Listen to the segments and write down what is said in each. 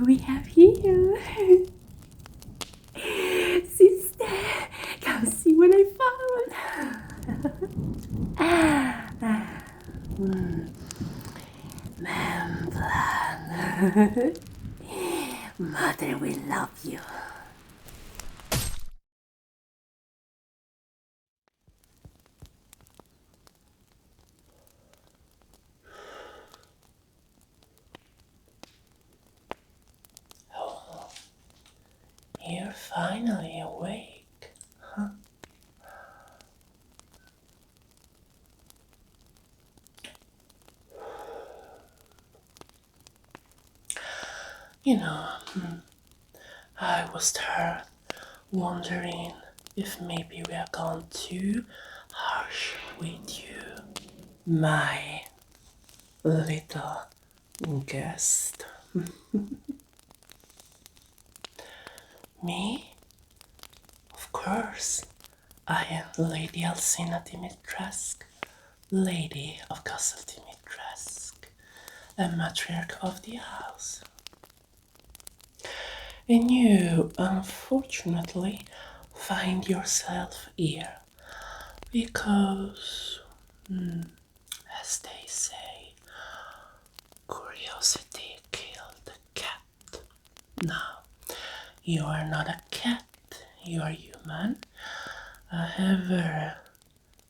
do we have here? Sister, come see what I found. Man plan. Mother will love you. Oh, you're finally awake, huh? You know, I was there wondering if maybe we are gone too harsh with you, my little guest. Me? Of course. I am Lady Alcina Dimitrescu, Lady of Castle Dimitrescu, a matriarch of the house. And you, unfortunately, find yourself here because, as they say, curiosity killed the cat. Now, you are not a cat, you are human. However,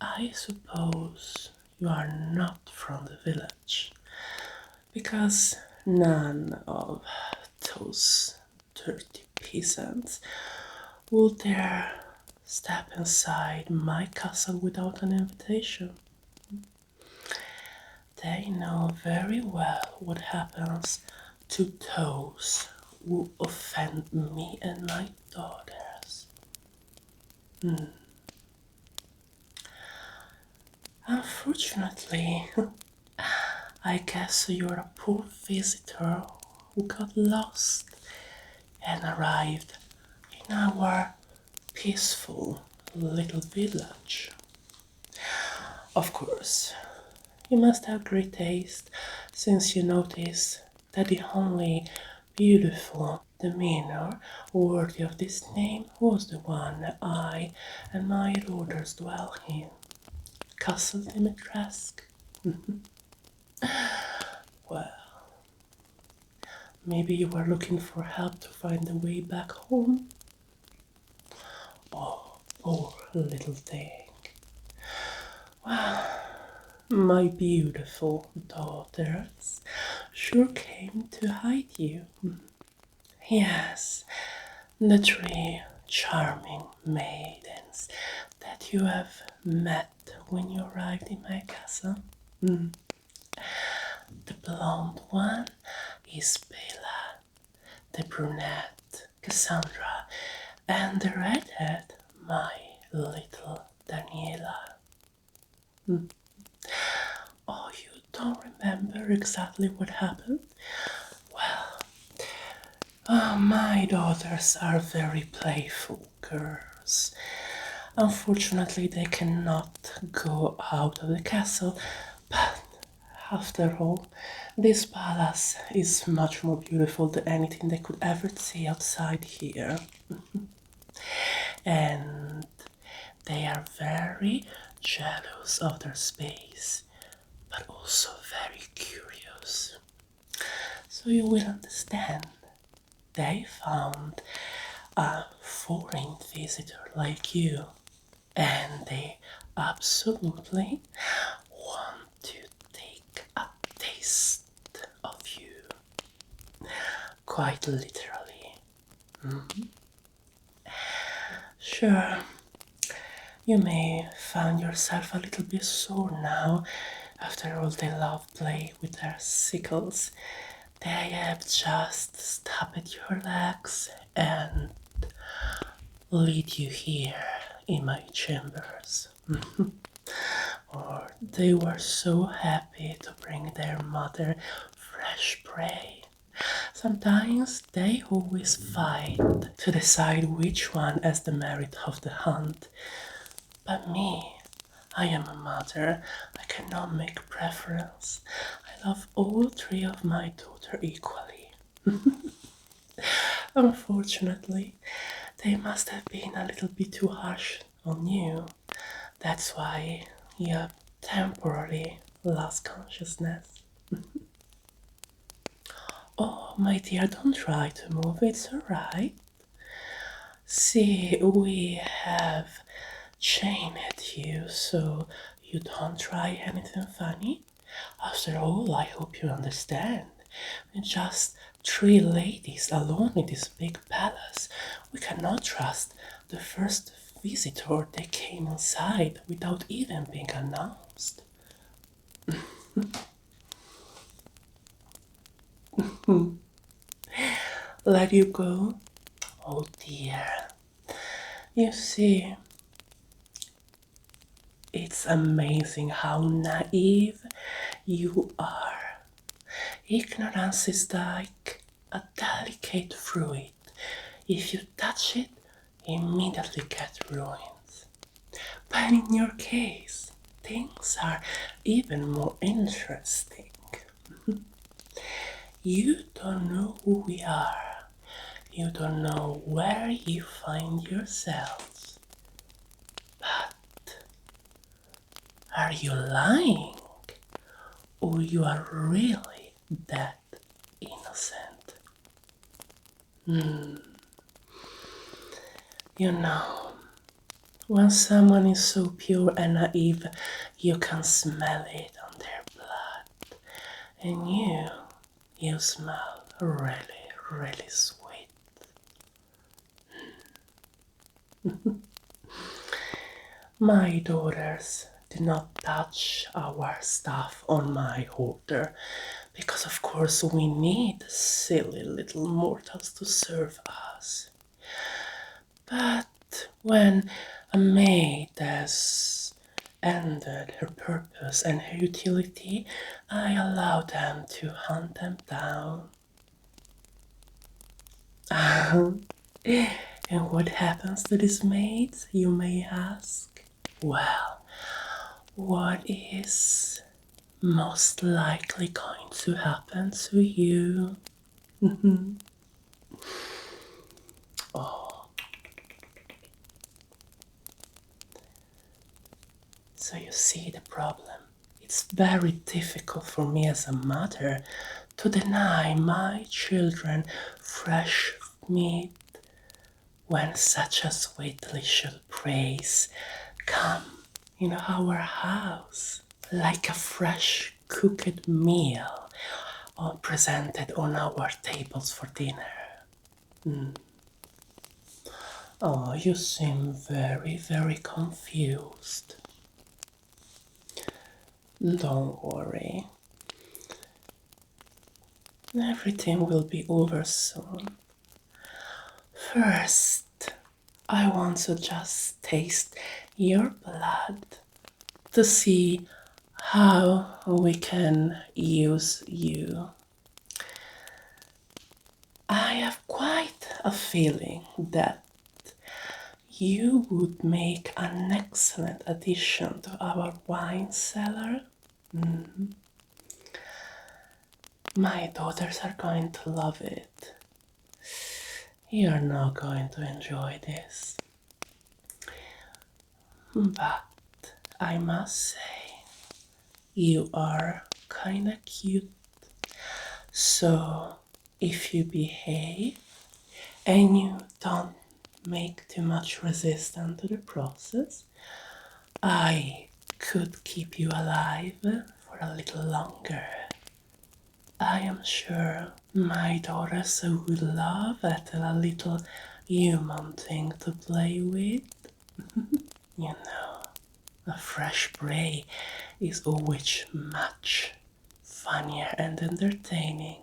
I suppose you are not from the village, because none of those dirty peasants would dare step inside my castle without an invitation. They know very well what happens to those who offend me and my daughters. Unfortunately, I guess you're a poor visitor who got lost and arrived in our peaceful little village. Of course, you must have great taste since you notice that the only beautiful demeanor worthy of this name was the one I and my daughters dwell in, Castle Dimitrescu. Well, maybe you were looking for help to find the way back home? Oh, poor little thing. Well, my beautiful daughters sure came to hide you. Yes, the three charming maidens that you have met when you arrived in my castle. The blonde one is Bella, the brunette Cassandra, and the redhead my little Daniela. Oh, you don't remember exactly what happened? Well, my daughters are very playful girls. Unfortunately, they cannot go out of the castle, but after all, this palace is much more beautiful than anything they could ever see outside here. And they are very jealous of their space, but also very curious. So you will understand. They found a foreign visitor like you, and they absolutely want to take a taste of you. Quite literally. Sure, you may find yourself a little bit sore now after all the love play with their sickles. They have just stabbed your legs and lead you here in my chambers. Or they were so happy to bring their mother fresh prey. Sometimes they always fight to decide which one has the merit of the hunt. But me, I am a mother. I cannot make preference. I love all three of my daughters equally. Unfortunately, they must have been a little bit too harsh on you. That's why you have temporarily lost consciousness. Oh, my dear, don't try to move, it's alright. See, we have chained you so you don't try anything funny. After all, I hope you understand. We're just three ladies alone in this big palace. We cannot trust the first visitor that came inside without even being announced. Let you go? Oh dear. You see, it's amazing how naive you are. Ignorance is like a delicate fruit. If you touch it, immediately get ruined. But in your case, things are even more interesting. You don't know who we are. You don't know where you find yourselves. But are you lying? Or you are really that innocent? You know, when someone is so pure and naive, you can smell it on their blood. And you smell really, really sweet. My daughters do not touch our stuff on my order because, of course, we need silly little mortals to serve us. But when a maid has ended her purpose and her utility, I allow them to hunt them down. And what happens to these maids, you may ask? Well, what is most likely going to happen to you? Oh, so you see the problem. It's very difficult for me as a mother to deny my children fresh meat when such a sweet delicious praise come in our house like a fresh cooked meal or presented on our tables for dinner. Oh, you seem very, very confused. Don't worry. Everything will be over soon. First, I want to just taste your blood to see how we can use you. I have quite a feeling that you would make an excellent addition to our wine cellar. My daughters are going to love it. You're not going to enjoy this. But I must say, you are kinda cute. So if you behave and you don't make too much resistance to the process, I could keep you alive for a little longer. I am sure my daughters would love a little human thing to play with. You know, a fresh prey is always much funnier and entertaining.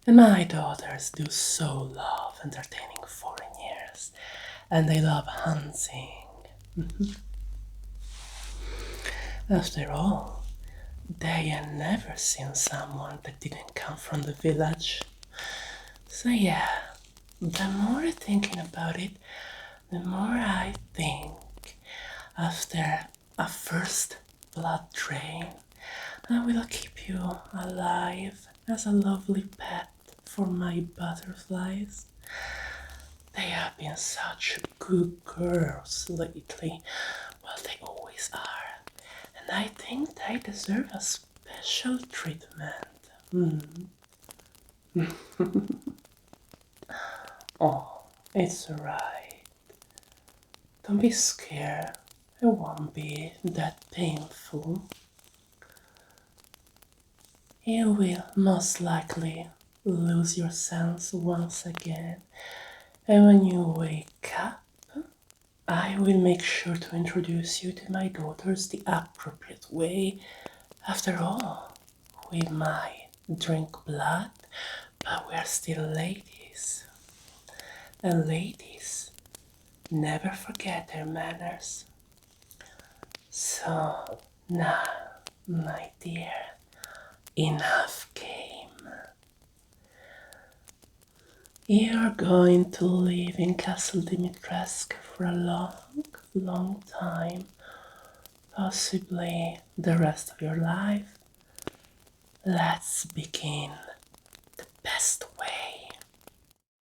And my daughters do so love entertaining foreigners, and they love hunting. After all, they had never seen someone that didn't come from the village. So yeah, the more thinking about it, the more I think after a first blood drain, I will keep you alive as a lovely pet for my butterflies. They have been such good girls lately. Well, they always are. And I think they deserve a special treatment. Oh, it's alright. Don't be scared. It won't be that painful. You will most likely lose your sense once again. And when you wake up, I will make sure to introduce you to my daughters the appropriate way. After all, we might drink blood, but we're still ladies. And ladies never forget their manners. So now, my dear, enough game. You're going to live in Castle Dimitrescu for a long, long time, possibly the rest of your life. Let's begin the best